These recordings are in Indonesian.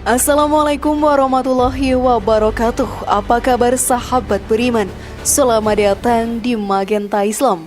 Assalamualaikum warahmatullahi wabarakatuh. Apa kabar sahabat beriman? Selamat datang di Magenta Islam.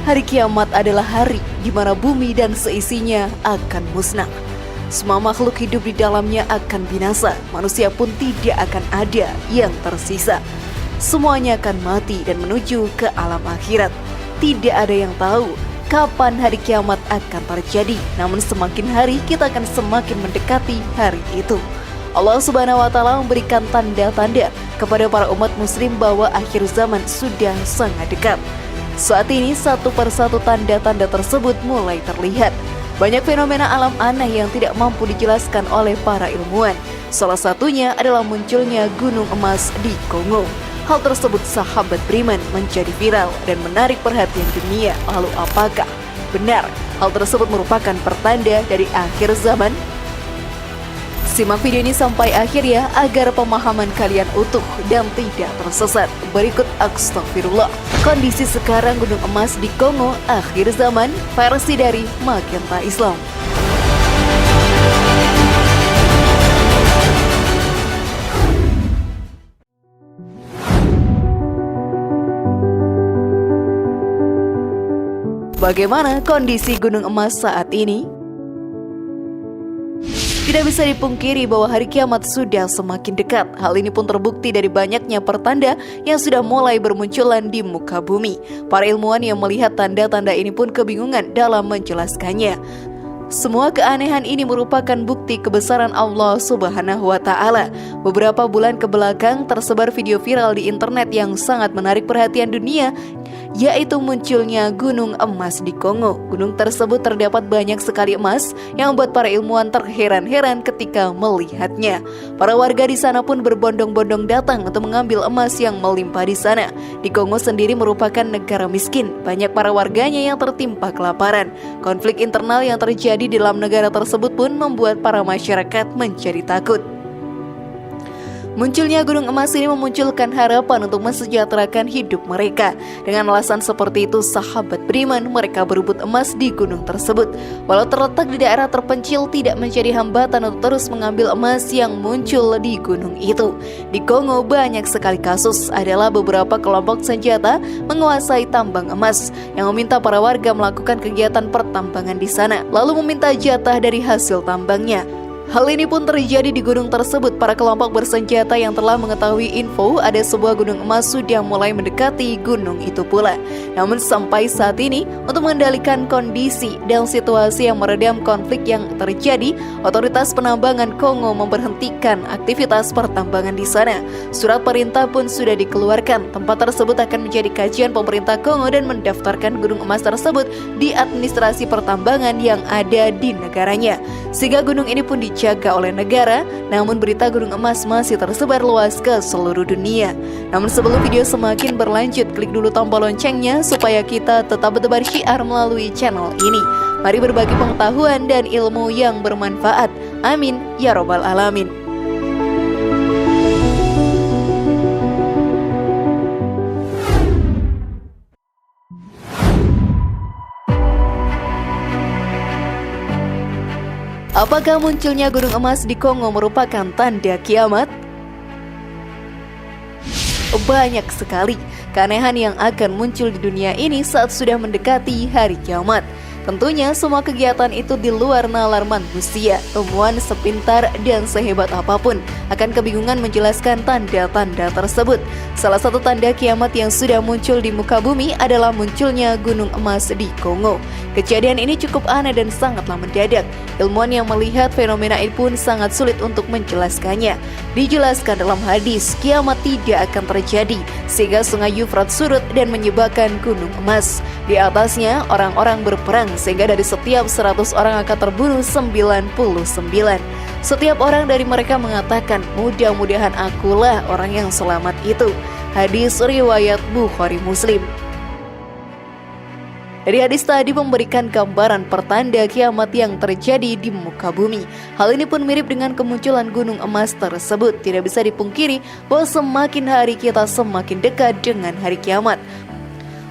Hari kiamat adalah hari di mana bumi dan seisinya akan musnah. Semua makhluk hidup di dalamnya akan binasa. Manusia pun tidak akan ada yang tersisa. Semuanya akan mati dan menuju ke alam akhirat. Tidak ada yang tahu kapan hari kiamat akan terjadi. Namun semakin hari kita akan semakin mendekati hari itu. Allah Subhanahu wa Ta'ala memberikan tanda-tanda kepada para umat muslim bahwa akhir zaman sudah sangat dekat. Saat ini satu persatu tanda-tanda tersebut mulai terlihat. Banyak fenomena alam aneh yang tidak mampu dijelaskan oleh para ilmuwan. Salah satunya adalah munculnya gunung emas di Kongo. Hal tersebut sahabat beriman menjadi viral dan menarik perhatian dunia. Lalu apakah benar hal tersebut merupakan pertanda dari akhir zaman? Simak video ini sampai akhir ya agar pemahaman kalian utuh dan tidak tersesat. Berikut Astagfirullah. Kondisi sekarang gunung emas di Kongo akhir zaman versi dari Magenta Islam. Bagaimana kondisi gunung emas saat ini? Tidak bisa dipungkiri bahwa hari kiamat sudah semakin dekat. Hal ini pun terbukti dari banyaknya pertanda yang sudah mulai bermunculan di muka bumi. Para ilmuwan yang melihat tanda-tanda ini pun kebingungan dalam menjelaskannya. Semua keanehan ini merupakan bukti kebesaran Allah Subhanahu wa Ta'ala. Beberapa bulan kebelakang tersebar video viral di internet yang sangat menarik perhatian dunia, yaitu munculnya gunung emas di Kongo. Gunung tersebut terdapat banyak sekali emas yang membuat para ilmuwan terheran-heran ketika melihatnya. Para warga di sana pun berbondong-bondong datang untuk mengambil emas yang melimpah di sana. Di Kongo sendiri merupakan negara miskin. Banyak para warganya yang tertimpa kelaparan. Konflik internal yang terjadi di dalam negara tersebut pun membuat para masyarakat menjadi takut. Munculnya gunung emas ini memunculkan harapan untuk mensejahterakan hidup mereka. Dengan alasan seperti itu, sahabat beriman, mereka berebut emas di gunung tersebut. Walau terletak di daerah terpencil, tidak menjadi hambatan untuk terus mengambil emas yang muncul di gunung itu. Di Kongo banyak sekali kasus adalah beberapa kelompok senjata menguasai tambang emas yang meminta para warga melakukan kegiatan pertambangan di sana, lalu meminta jatah dari hasil tambangnya. Hal ini pun terjadi di gunung tersebut. Para kelompok bersenjata yang telah mengetahui info ada sebuah gunung emas sudah mulai mendekati gunung itu pula. Namun sampai saat ini, untuk mengendalikan kondisi dan situasi yang meredam konflik yang terjadi, otoritas penambangan Kongo memberhentikan aktivitas pertambangan di sana. Surat perintah pun sudah dikeluarkan. Tempat tersebut akan menjadi kajian pemerintah Kongo dan mendaftarkan gunung emas tersebut di administrasi pertambangan yang ada di negaranya. Sehingga gunung ini pun dijaga oleh negara, namun berita gunung emas masih tersebar luas ke seluruh dunia. Namun sebelum video semakin berlanjut, klik dulu tombol loncengnya supaya kita tetap bertebar syiar melalui channel ini. Mari berbagi pengetahuan dan ilmu yang bermanfaat. Amin ya robbal alamin. Apakah munculnya gunung emas di Kongo merupakan tanda kiamat? Banyak sekali keanehan yang akan muncul di dunia ini saat sudah mendekati hari kiamat. Tentunya semua kegiatan itu di luar nalar manusia. Ilmuwan sepintar dan sehebat apapun akan kebingungan menjelaskan tanda-tanda tersebut. Salah satu tanda kiamat yang sudah muncul di muka bumi adalah munculnya gunung emas di Kongo. Kejadian ini cukup aneh dan sangatlah mendadak. Ilmuwan yang melihat fenomena ini pun sangat sulit untuk menjelaskannya. Dijelaskan dalam hadis, kiamat tidak akan terjadi sehingga sungai Yufrat surut dan menyebabkan gunung emas. Di atasnya orang-orang berperang sehingga dari setiap 100 orang akan terbunuh 99. Setiap orang dari mereka mengatakan, mudah-mudahan akulah orang yang selamat itu. Hadis riwayat Bukhari Muslim. Dari hadis tadi memberikan gambaran pertanda kiamat yang terjadi di muka bumi. Hal ini pun mirip dengan kemunculan gunung emas tersebut. Tidak bisa dipungkiri bahwa semakin hari kita semakin dekat dengan hari kiamat.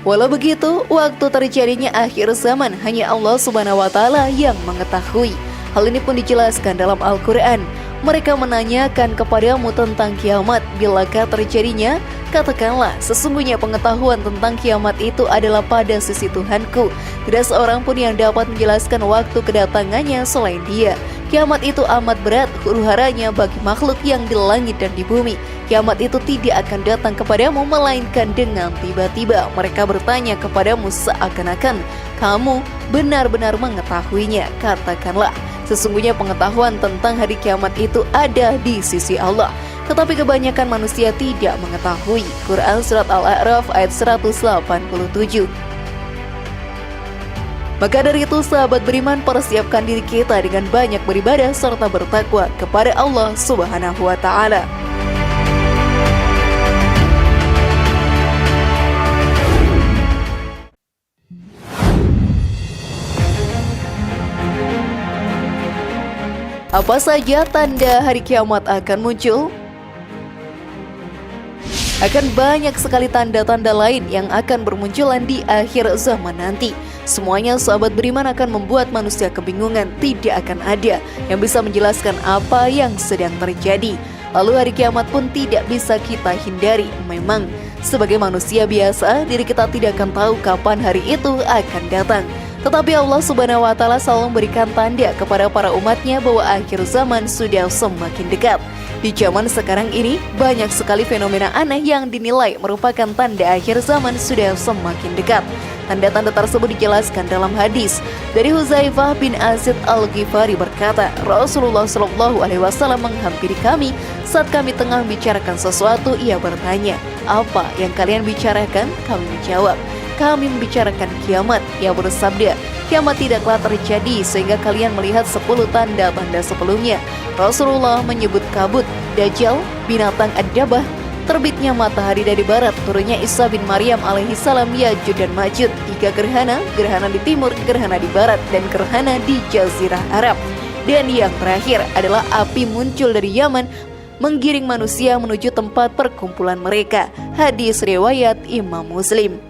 Walau begitu, waktu terjadinya akhir zaman hanya Allah Subhanahu wa Ta'ala yang mengetahui. Hal ini pun dijelaskan dalam Al-Quran. Mereka menanyakan kepadamu tentang kiamat, bilakah terjadinya? Katakanlah, sesungguhnya pengetahuan tentang kiamat itu adalah pada sisi Tuhanku. Tidak seorang pun yang dapat menjelaskan waktu kedatangannya selain Dia. Kiamat itu amat berat huru-haranya bagi makhluk yang di langit dan di bumi. Kiamat itu tidak akan datang kepadamu melainkan dengan tiba-tiba. Mereka bertanya kepadamu seakan-akan kamu benar-benar mengetahuinya. Katakanlah, sesungguhnya pengetahuan tentang hari kiamat itu ada di sisi Allah, tetapi kebanyakan manusia tidak mengetahui. Quran Surat Al-A'raf ayat 187. Maka dari itu, sahabat beriman, persiapkan diri kita dengan banyak beribadah serta bertakwa kepada Allah Subhanahu wa Ta'ala. Apa saja tanda hari kiamat akan muncul? Akan banyak sekali tanda-tanda lain yang akan bermunculan di akhir zaman nanti. Semuanya, sahabat beriman, akan membuat manusia kebingungan. Tidak akan ada yang bisa menjelaskan apa yang sedang terjadi. Lalu hari kiamat pun tidak bisa kita hindari. Memang, sebagai manusia biasa, diri kita tidak akan tahu kapan hari itu akan datang. Tetapi Allah Subhanahu wa Ta'ala selalu memberikan tanda kepada para umatnya bahwa akhir zaman sudah semakin dekat. Di zaman sekarang ini, banyak sekali fenomena aneh yang dinilai merupakan tanda akhir zaman sudah semakin dekat. Tanda-tanda tersebut dijelaskan dalam hadis dari Huzaifah bin Asid Al-Ghifari berkata, Rasulullah SAW menghampiri kami saat kami tengah membicarakan sesuatu. Ia bertanya, apa yang kalian bicarakan? Kami menjawab, kami membicarakan kiamat. Ia bersabda, kiamat tidaklah terjadi sehingga kalian melihat 10 tanda-tanda sebelumnya. Rasulullah menyebut kabut, Dajjal, binatang ad-dabah, terbitnya matahari dari barat, turunnya Isa bin Maryam alaihissalam, Ya'juj dan Ma'juj, 3 gerhana, gerhana di timur, gerhana di barat, dan gerhana di Jazirah Arab. Dan yang terakhir adalah api muncul dari Yaman, menggiring manusia menuju tempat perkumpulan mereka. Hadis riwayat Imam Muslim.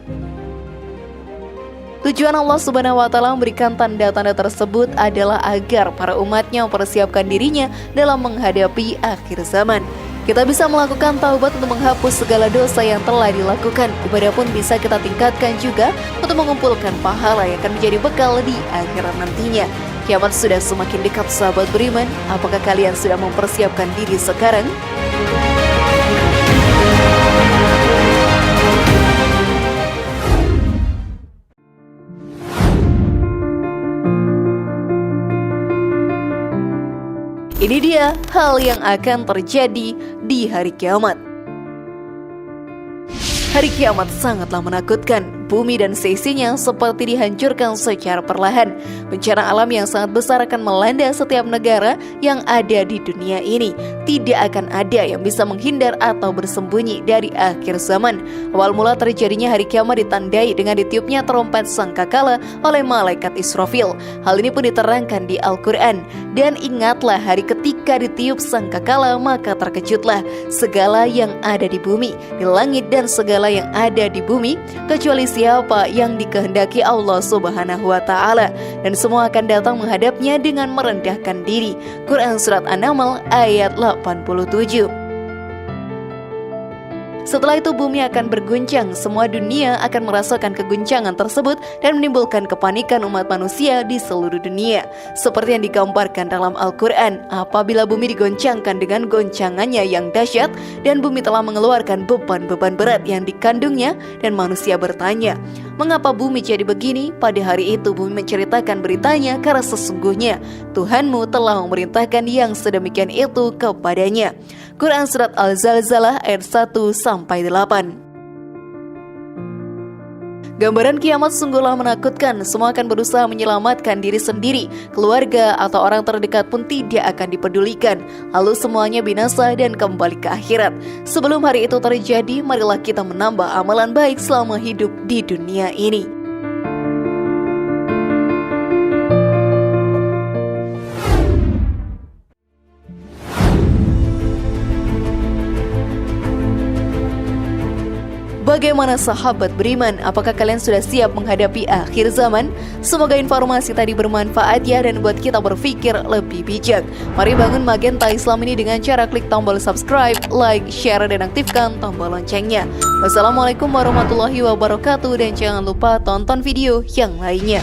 Tujuan Allah Subhanahu wa Ta'ala memberikan tanda-tanda tersebut adalah agar para umatnya mempersiapkan dirinya dalam menghadapi akhir zaman. Kita bisa melakukan taubat untuk menghapus segala dosa yang telah dilakukan. Ibadah pun bisa kita tingkatkan juga untuk mengumpulkan pahala yang akan menjadi bekal di akhirat nantinya. Kiamat sudah semakin dekat, sahabat beriman. Apakah kalian sudah mempersiapkan diri sekarang? Ini dia hal yang akan terjadi di hari kiamat. Hari kiamat sangatlah menakutkan. Bumi dan seisinya seperti dihancurkan secara perlahan. Bencana alam yang sangat besar akan melanda setiap negara yang ada di dunia ini. Tidak akan ada yang bisa menghindar atau bersembunyi dari akhir zaman. Awal mula terjadinya hari kiamat ditandai dengan ditiupnya trompet sangkakala oleh malaikat Israfil. Hal ini pun diterangkan di Al-Quran. Dan ingatlah hari ketika ditiup sangkakala, maka terkejutlah segala yang ada di bumi, di langit dan segala yang ada di bumi, kecuali siapa yang dikehendaki Allah Subhanahu wa Ta'ala, dan semua akan datang menghadapnya dengan merendahkan diri. Quran Surat An-Naml ayat 87. Setelah itu bumi akan berguncang, semua dunia akan merasakan keguncangan tersebut dan menimbulkan kepanikan umat manusia di seluruh dunia. Seperti yang digambarkan dalam Al-Quran, apabila bumi digoncangkan dengan goncangannya yang dahsyat dan bumi telah mengeluarkan beban-beban berat yang dikandungnya, dan manusia bertanya, mengapa bumi jadi begini? Pada hari itu bumi menceritakan beritanya karena sesungguhnya Tuhanmu telah memerintahkan yang sedemikian itu kepadanya. Quran Surat Al-Zalzalah ayat 1-8. Gambaran kiamat sungguhlah menakutkan. Semua akan berusaha menyelamatkan diri sendiri. Keluarga atau orang terdekat pun tidak akan dipedulikan. Lalu semuanya binasa dan kembali ke akhirat. Sebelum hari itu terjadi, marilah kita menambah amalan baik selama hidup di dunia ini. Bagaimana sahabat beriman? Apakah kalian sudah siap menghadapi akhir zaman? Semoga informasi tadi bermanfaat ya dan buat kita berpikir lebih bijak. Mari bangun Magenta Islam ini dengan cara klik tombol subscribe, like, share, dan aktifkan tombol loncengnya. Wassalamualaikum warahmatullahi wabarakatuh dan jangan lupa tonton video yang lainnya.